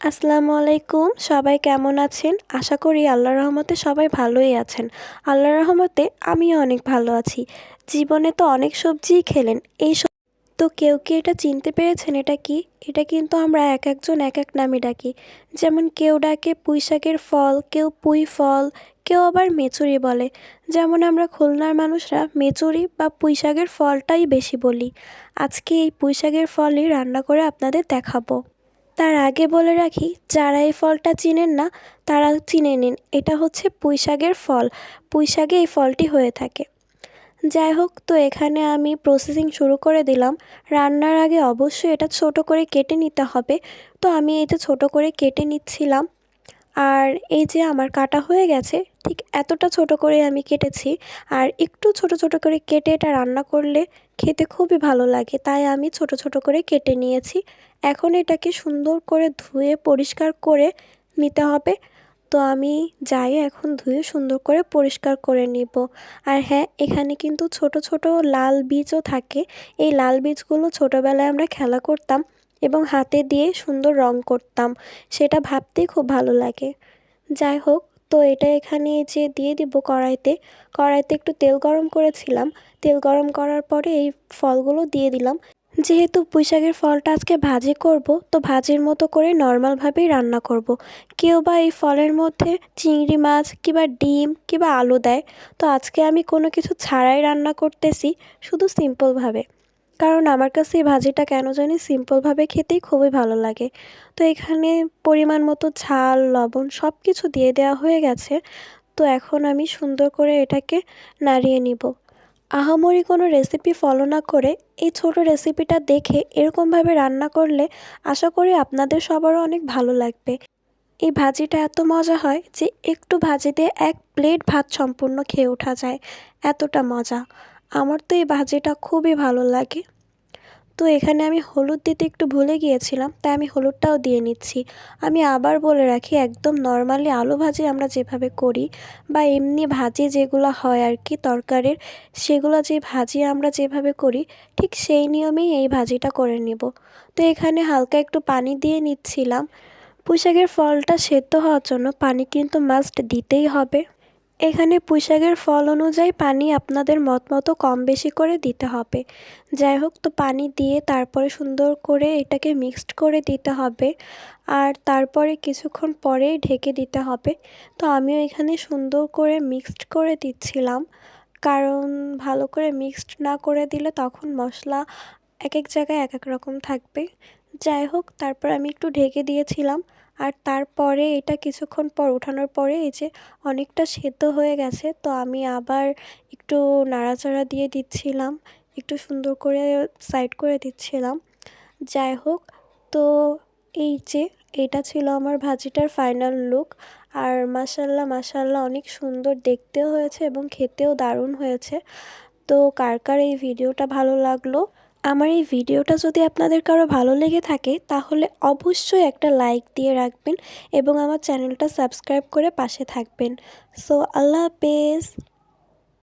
আসসালামু আলাইকুম। সবাই কেমন আছেন? আশা করি আল্লাহর রহমতে সবাই ভালোই আছেন। আল্লাহর রহমতে আমিও অনেক ভালো আছি। জীবনে তো অনেক সবজিই খেলেন। তো কেউ কি এটা চিনতে পেরেছেন এটা কি? এটা কিন্তু আমরা একজন এক এক নামে ডাকি। যেমন কেউ ডাকে পুঁইশাকের ফল, কেউ পুঁই ফল, কেউ আবার মেচুরি বলে। যেমন আমরা খুলনার মানুষরা মেচুরি বা পুঁইশাকের ফলটাই বেশি বলি। আজকে এই পুঁইশাকের ফলই রান্না করে আপনাদের দেখাবো। তার আগে বলে রাখি, যারা এই ফলটা চিনেন না তারা চিনে নিন, এটা হচ্ছে পুঁইশাকের ফল। পুঁইশাকে এই ফলটি হয়ে থাকে। যাই হোক, তো এখানে আমি প্রসেসিং শুরু করে দিলাম। রান্নার আগে অবশ্যই এটা ছোট করে কেটে নিতে হবে। তো আমি এটা ছোট করে কেটে নিচ্ছিলাম। আর এই যে আমার কাটা হয়ে গেছে, ঠিক এতটা ছোট করে আমি কেটেছি। আর একটু ছোট ছোট করে কেটে এটা রান্না করলে খেতে খুবই ভালো লাগে, তাই আমি ছোট ছোট করে কেটে নিয়েছি। এখন এটাকে সুন্দর করে ধুয়ে পরিষ্কার করে নিতে হবে। তো আমি যাই এখন ধুয়ে সুন্দর করে পরিষ্কার করে নিব। আর হ্যাঁ, এখানে কিন্তু ছোট ছোট লাল বীজও থাকে। এই লাল বীজগুলো ছোটোবেলায় আমরা খেলা করতাম এবং হাতে দিয়ে সুন্দর রং করতাম, সেটা ভাবতেই খুব ভালো লাগে। যাই হোক, তো এটা এখানে এই যে দিয়ে দিব কড়াইতে। কড়াইতে একটু তেল গরম করেছিলাম। তেল গরম করার পরে এই ফলগুলো দিয়ে দিলাম। যেহেতু পুঁইশাকের ফলটা আজকে ভাজি করব, তো ভাজির মতো করে নর্মালভাবেই রান্না করব। কেউ বা এই ফলের মধ্যে চিংড়ি মাছ কিংবা ডিম কিংবা আলু দেয়। তো আজকে আমি কোনো কিছু ছাড়াই রান্না করতেছি, শুধু সিম্পলভাবে। কারণ আমার কাছে এই ভাজিটা কেন জানি সিম্পলভাবে খেতেই খুবই ভালো লাগে। তো এখানে পরিমাণ মতো ঝাল, লবণ সব কিছু দিয়ে দেওয়া হয়ে গেছে। তো এখন আমি সুন্দর করে এটাকে নাড়িয়ে নিব। আহামরি কোনো রেসিপি ফলো না করে এই ছোট রেসিপিটা দেখে এরকমভাবে রান্না করলে আশা করি আপনাদের সবারও অনেক ভালো লাগবে। এই ভাজিটা এত মজা হয় যে একটু ভাজি দিয়ে 1 প্লেট ভাত সম্পূর্ণ খেয়ে ওঠা যায়, এতটা মজা। আমার তো এই ভাজিটা খুবই ভালো লাগে। তো এখানে আমি হলুদ দিতে একটু ভুলে গিয়েছিলাম, তাই আমি হলুদটাও দিয়ে নিচ্ছি। আমি আবার বলে রাখি, একদম নর্মালি আলু ভাজি আমরা যেভাবে করি বা এমনি ভাজি যেগুলো হয় আর কি তরকারির, সেগুলো যে ভাজি আমরা যেভাবে করি ঠিক সেই নিয়মেই এই ভাজিটা করে নিব। তো এখানে হালকা একটু পানি দিয়ে নিচ্ছিলাম। পুঁইশাকের ফলটা সেদ্ধ হওয়ার জন্য পানি কিন্তু মাস্ট দিতেই হবে। এখানে পুঁইশাকের ফল অনুযায়ী পানি আপনাদের মতো কম বেশি করে দিতে হবে। যাই হোক, তো পানি দিয়ে তারপরে সুন্দর করে এটাকে মিক্সড করে দিতে হবে। আর তারপরে কিছুক্ষণ পরেই ঢেকে দিতে হবে। তো আমিও এখানে সুন্দর করে মিক্সড করে দিচ্ছিলাম, কারণ ভালো করে মিক্সড না করে দিলে তখন মশলা এক এক জায়গায় এক এক রকম থাকবে। যাই হোক, তারপর আমি একটু ঢেকে দিয়েছিলাম। আর তারপরে এটা কিছুক্ষণ পর ওঠানোর পরে এই যে অনেকটা সেদ্ধ হয়ে গেছে, তো আমি আবার একটু নাড়াচাড়া দিয়ে দিচ্ছিলাম, একটু সুন্দর করে সাইড করে দিচ্ছিলাম। যাই হোক, তো এই যে এটা ছিল আমার ভাজিটার ফাইনাল লুক। আর মাশাআল্লাহ মাশাআল্লাহ অনেক সুন্দর দেখতেও হয়েছে এবং খেতেও দারুণ হয়েছে। তো কার কার এই ভিডিওটা ভালো লাগলো? আমার এই ভিডিওটা যদি আপনাদের কারো ভালো লেগে থাকে তাহলে অবশ্যই একটা লাইক দিয়ে রাখবেন এবং আমার চ্যানেলটা সাবস্ক্রাইব করে পাশে থাকবেন। সো আল্লাহ হাফেজ।